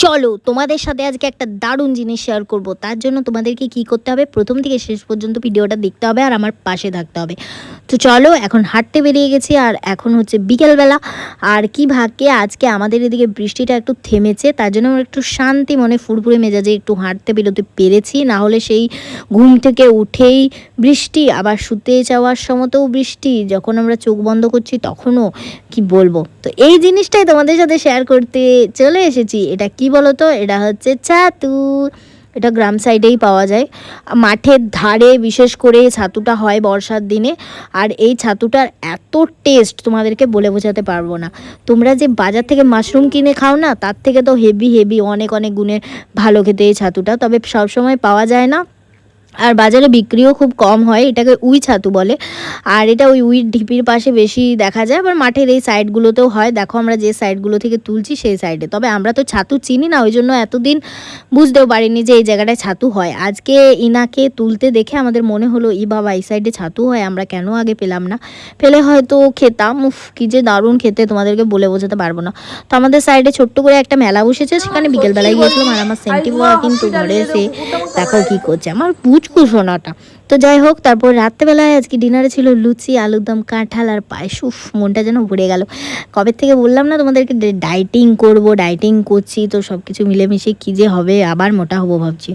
চলো তোমাদের সাথে আজকে একটা দারুণ জিনিস শেয়ার করব। তার জন্য তোমাদেরকে কি করতে হবে, প্রথম থেকে শেষ পর্যন্ত ভিডিওটা দেখতে হবে আর আমার পাশে থাকতে হবে। তো চলো, এখন হাঁটতে বেরিয়ে গেছি আর এখন হচ্ছে বিকেলবেলা। আর কি ভাগ্যে আজকে আমাদের এদিকে বৃষ্টিটা একটু থেমেছে, তার জন্য আমরা একটু শান্তি মনে ফুরফুরে মেজাজে একটু হাঁটতে বেরোতে পেরেছি। না হলে সেই ঘুম থেকে উঠেই বৃষ্টি, আবার শুতে যাওয়ার সময়তেও বৃষ্টি, যখন আমরা চোখ বন্ধ করছি তখনও কি বলবো। তো এই জিনিসটাই তোমাদের সাথে শেয়ার করতে চলে এসেছি। এটা কি বলো তো, এটা হচ্ছে ছাতু। এটা গ্রাম সাইডেই পাওয়া যায়, মাঠের ধারে বিশেষ করে ছাতুটা হয় বর্ষার দিনে। আর এই ছাতুটার এত টেস্ট তোমাদেরকে বলে বোঝাতে পারবো না। তোমরা যে বাজার থেকে মাশরুম কিনে খাও না, তার থেকে তো হেভি হেভি অনেক অনেক গুণে ভালো খেতে এই ছাতুটা, তবে সবসময় পাওয়া যায় না আর বাজারে বিক্রিও খুব কম হয়। এটাকে উই ছাতু বলে। আর এটা ওই উইর ঢিপির পাশে বেশি দেখা যায়, আবার মাঠের এই সাইডগুলোতেও হয়। দেখো আমরা যে সাইডগুলো থেকে তুলছি সেই সাইডে, তবে আমরা তো ছাতু চিনি না, ওই জন্য এতদিন বুঝতেও পারিনি যে এই জায়গাটায় ছাতু হয়। আজকে ইনাকে তুলতে দেখে আমাদের মনে হলো ই বাবা, এই সাইডে ছাতু হয়, আমরা কেন আগে পেলাম না, পেলে হয়তো খেতাম। উফ কি যে দারুণ খেতে, তোমাদেরকে বলে বোঝাতে পারবো না। তো আমাদের সাইডে ছোট্ট করে একটা মেলা বসেছে, সেখানে বিকেলবেলায় গিয়েছিলাম। আর আমার সেন্টি বাবা কিন্তু ঘরে এসে দেখো কি করছে, আমার পুচকু সোনাটা। তো যাই হোক, তারপর রাত্রেবেলায় আজকে ডিনারে ছিল লুচি, আলুর দম, কাঁঠাল আর পায়েস। উফ মনটা যেন ভরে গেল। কবে থেকে বললাম না তোমাদেরকে ডাইটিং করব, ডাইটিং করছি, তো সব কিছু মিলেমিশে কী যে হবে, আবার মোটা হবো ভাবছি।